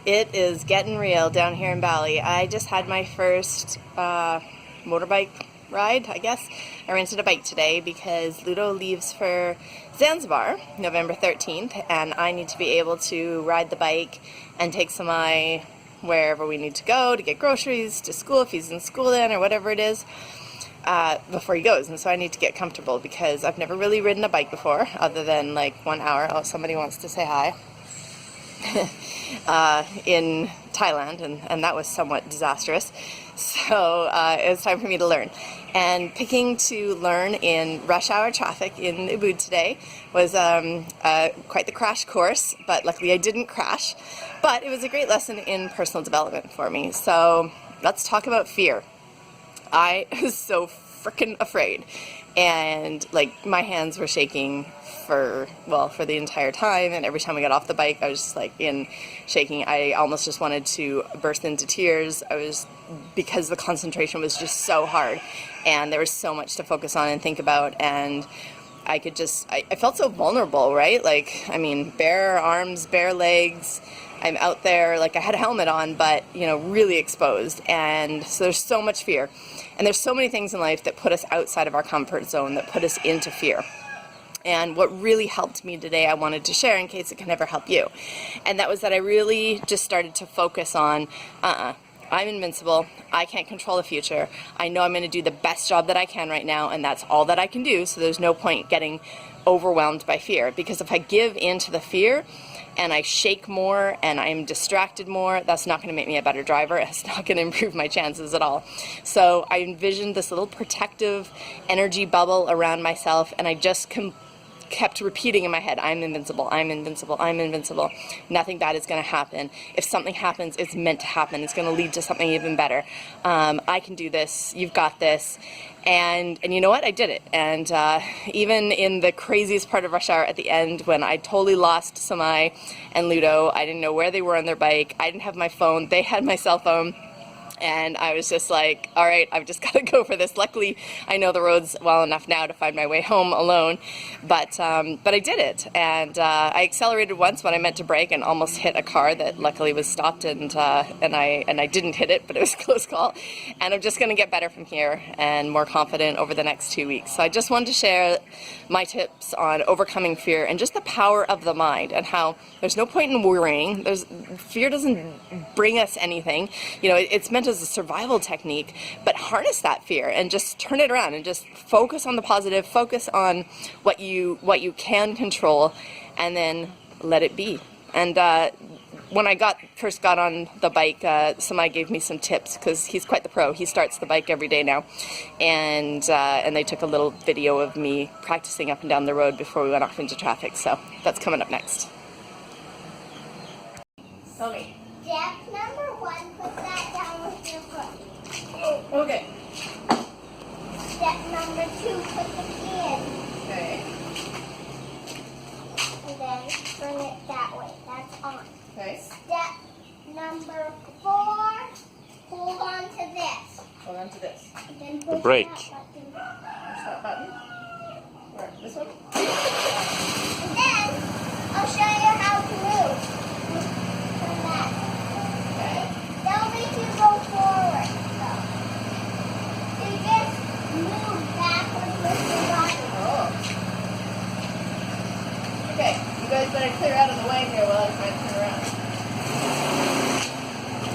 It is getting real down here in Bali. I just had my first motorbike ride, I guess. I rented a bike today because Ludo leaves for Zanzibar November 13th, and I need to be able to ride the bike and take Samai wherever we need to go to get groceries, to school if he's in school then, or whatever it is, before he goes. And so I need to get comfortable because I've never really ridden a bike before, other than like 1 hour. Oh, somebody wants to say hi. In Thailand, and that was somewhat disastrous. So it was time for me to learn. And picking to learn in rush hour traffic in Ubud today was quite the crash course, but luckily I didn't crash. But it was a great lesson in personal development for me. So let's talk about fear. I was so freaking afraid, and like my hands were shaking for the entire time, and every time we got off the bike I was just like shaking. I almost just wanted to burst into tears. Because the concentration was just so hard and there was so much to focus on and think about, and I felt so vulnerable, right? Like, I mean, bare arms, bare legs, I'm out there, like I had a helmet on, but really exposed. And so there's so much fear, and there's so many things in life that put us outside of our comfort zone, that put us into fear. And what really helped me today, I wanted to share in case it can ever help you. And that was that I really just started to focus on, I'm invincible. I can't control the future. I know I'm going to do the best job that I can right now, and that's all that I can do. So there's no point getting overwhelmed by fear, because if I give in to the fear and I shake more and I'm distracted more, that's not going to make me a better driver. It's not going to improve my chances at all. So I envisioned this little protective energy bubble around myself, and I just kept repeating in my head, I'm invincible, I'm invincible, I'm invincible. Nothing bad is going to happen. If something happens, it's meant to happen. It's going to lead to something even better. I can do this. You've got this. And you know what? I did it. And even in the craziest part of rush hour at the end, when I totally lost Samai and Ludo, I didn't know where they were on their bike. I didn't have my phone. They had my cell phone. And I was just like, all right, I've just got to go for this. Luckily, I know the roads well enough now to find my way home alone, but I did it. And I accelerated once when I meant to brake and almost hit a car that luckily was stopped, and I didn't hit it, but it was a close call. And I'm just going to get better from here and more confident over the next 2 weeks. So I just wanted to share my tips on overcoming fear and just the power of the mind, and how there's no point in worrying. Fear doesn't bring us anything. It's meant as a survival technique, but harness that fear and just turn it around and just focus on the positive, focus on what you can control, and then let it be. And when I first got on the bike, somebody gave me some tips, because he's quite the pro. He starts the bike every day now, and they took a little video of me practicing up and down the road before we went off into traffic. So that's coming up next. Okay. Step number 1, put that down with your foot. Okay. Step number 2, put the key in. Okay. And then bring it that way. That's on. Okay. Step number 4, hold on to this. Hold on to this. And then push brake. that button. Push that button. Where? This one? And then I'll show you how to move. From that. Okay. Don't make you go forward, though. You just move backwards with the button. Oh. Okay, you guys better clear out of the way here while I try to turn around.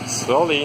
Slowly.